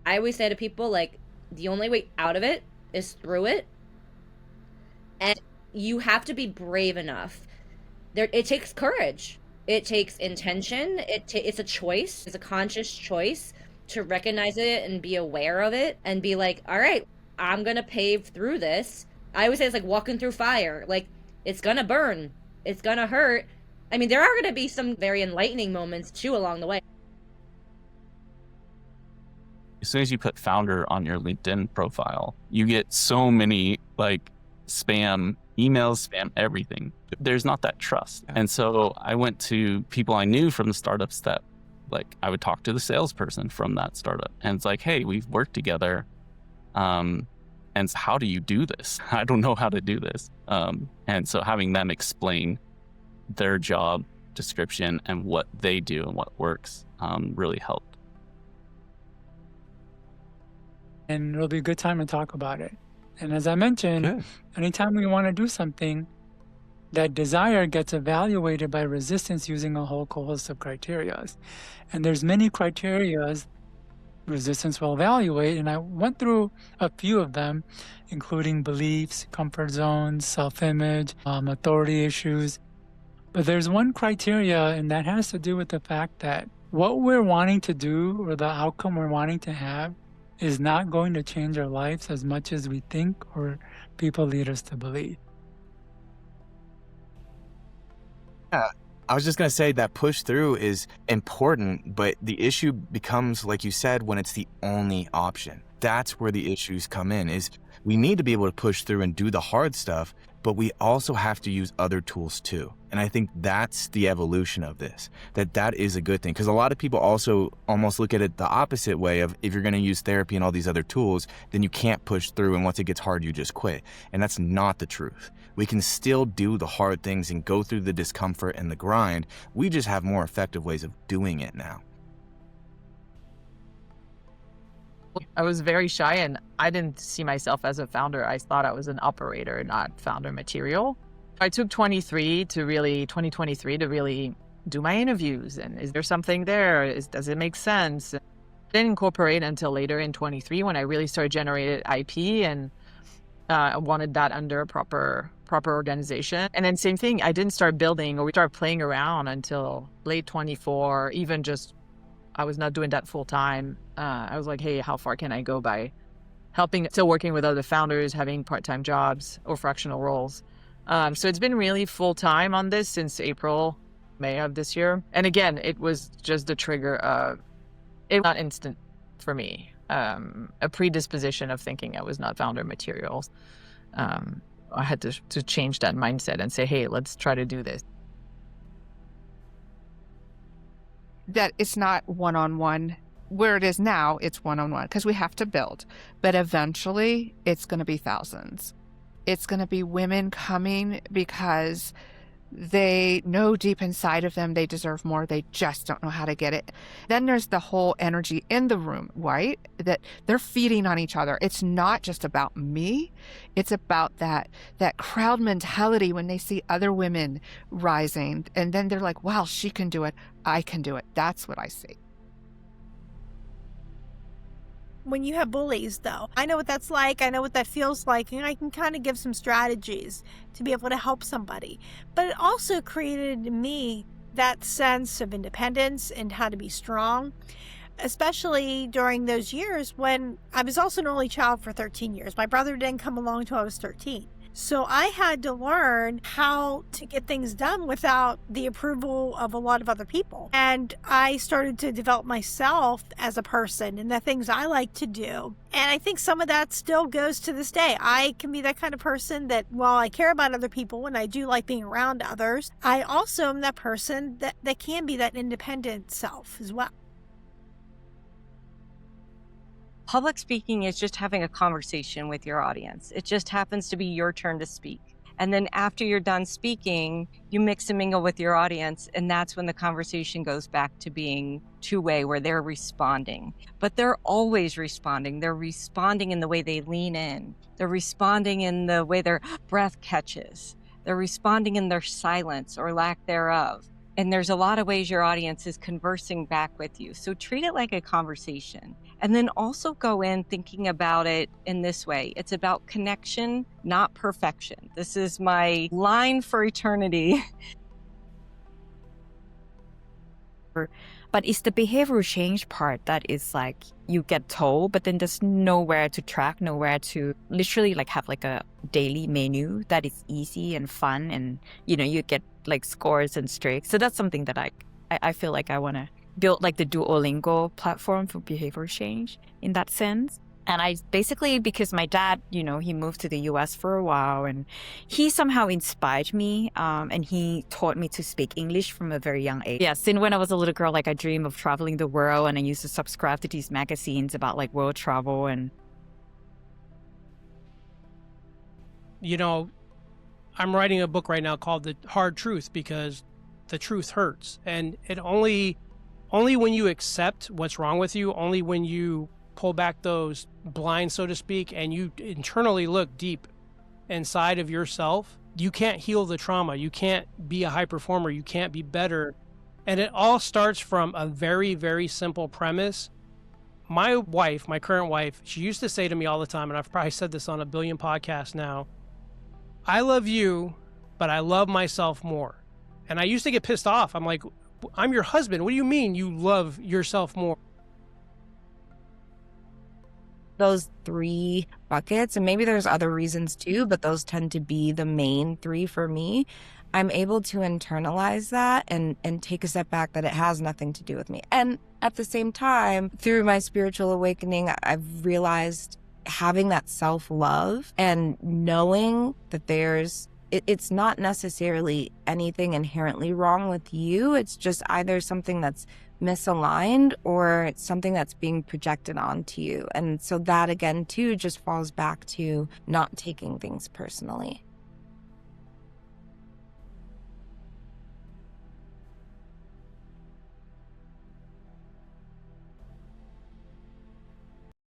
I always say to people, like, the only way out of it is through it. And you have to be brave enough. It takes courage. It takes intention. It's a choice. It's a conscious choice to recognize it and be aware of it and be like, all right, I'm gonna pave through this. I always say it's like walking through fire. Like, it's gonna burn. It's gonna hurt. I mean, there are gonna be some very enlightening moments too along the way. As soon as you put founder on your LinkedIn profile, you get so many like spam emails, spam everything. There's not that trust. And so I went to people I knew from the startups that, like, I would talk to the salesperson from that startup and it's like, hey, we've worked together. And so how do you do this? I don't know how to do this. And so having them explain their job description and what they do and what works really helped. And it'll be a good time to talk about it. And as I mentioned, anytime we want to do something, that desire gets evaluated by resistance using a whole host of criteria. And there's many criteria resistance will evaluate, and I went through a few of them, including beliefs, comfort zones, self-image, authority issues. But there's one criteria, and that has to do with the fact that what we're wanting to do or the outcome we're wanting to have is not going to change our lives as much as we think or people lead us to believe. Yeah, I was just going to say that push through is important, but the issue becomes, like you said, when it's the only option. That's where the issues come in, is we need to be able to push through and do the hard stuff, but we also have to use other tools too. And I think that's the evolution of this, that is a good thing. Because a lot of people also almost look at it the opposite way of, if you're going to use therapy and all these other tools, then you can't push through. And once it gets hard, you just quit. And that's not the truth. We can still do the hard things and go through the discomfort and the grind. We just have more effective ways of doing it now. I was very shy and I didn't see myself as a founder. I thought I was an operator, not founder material. I took 2023 to really do my interviews. And is there something there? Does it make sense? I didn't incorporate until later in 23 when I really started generating IP, and I wanted that under a proper organization. And then same thing, I didn't start building or we started playing around until late 24, even just I was not doing that full time. I was like, hey, how far can I go by still working with other founders, having part-time jobs or fractional roles. So it's been really full time on this since May of this year. And again, it was just the trigger of, it was not instant for me. A predisposition of thinking I was not founder materials. I had to change that mindset and say, hey, let's try to do this. That it's not one-on-one. Where it is now, it's one-on-one because we have to build. But eventually, it's going to be thousands. It's going to be women coming because they know deep inside of them they deserve more. They just don't know how to get it. Then there's the whole energy in the room, right? That they're feeding on each other. It's not just about me. It's about that crowd mentality when they see other women rising. And then they're like, wow, she can do it. I can do it. That's what I see. When you have bullies, though, I know what that's like. I know what that feels like. And I can kind of give some strategies to be able to help somebody. But it also created in me that sense of independence and how to be strong, especially during those years when I was also an only child for 13 years. My brother didn't come along until I was 13. So I had to learn how to get things done without the approval of a lot of other people. And I started to develop myself as a person and the things I like to do. And I think some of that still goes to this day. I can be that kind of person that while I care about other people and I do like being around others, I also am that person that can be that independent self as well. Public speaking is just having a conversation with your audience. It just happens to be your turn to speak. And then after you're done speaking, you mix and mingle with your audience. And that's when the conversation goes back to being two-way, where they're responding. But they're always responding. They're responding in the way they lean in. They're responding in the way their breath catches. They're responding in their silence or lack thereof. And there's a lot of ways your audience is conversing back with you. So treat it like a conversation. And then also go in thinking about it in this way. It's about connection, not perfection. This is my line for eternity. But it's the behavioral change part that is like you get told, but then there's nowhere to track, nowhere to literally like have like a daily menu that is easy and fun, and you get like scores and streaks. So that's something that I feel like I want to build, like the Duolingo platform for behavioral change in that sense. And I basically, because my dad, he moved to the US for a while, and he somehow inspired me, and he taught me to speak English from a very young age. Yeah, since when I was a little girl, like I dreamed of traveling the world, and I used to subscribe to these magazines about like world travel. And I'm writing a book right now called The Hard Truth, because the truth hurts. And it only when you accept what's wrong with you, only when you pull back those blinds, so to speak, and you internally look deep inside of yourself, you can't heal the trauma. You can't be a high performer. You can't be better. And it all starts from a very, very simple premise. My wife, my current wife, she used to say to me all the time, and I've probably said this on a billion podcasts now, I love you, but I love myself more. And I used to get pissed off. I'm like, I'm your husband. What do you mean you love yourself more? those three buckets, and maybe there's other reasons too, but those tend to be the main three for me. I'm able to internalize that and take a step back that it has nothing to do with me. And at the same time, through my spiritual awakening, I've realized having that self-love and knowing that it's not necessarily anything inherently wrong with you. It's just either something that's misaligned or it's something that's being projected onto you. And so that again too just falls back to not taking things personally.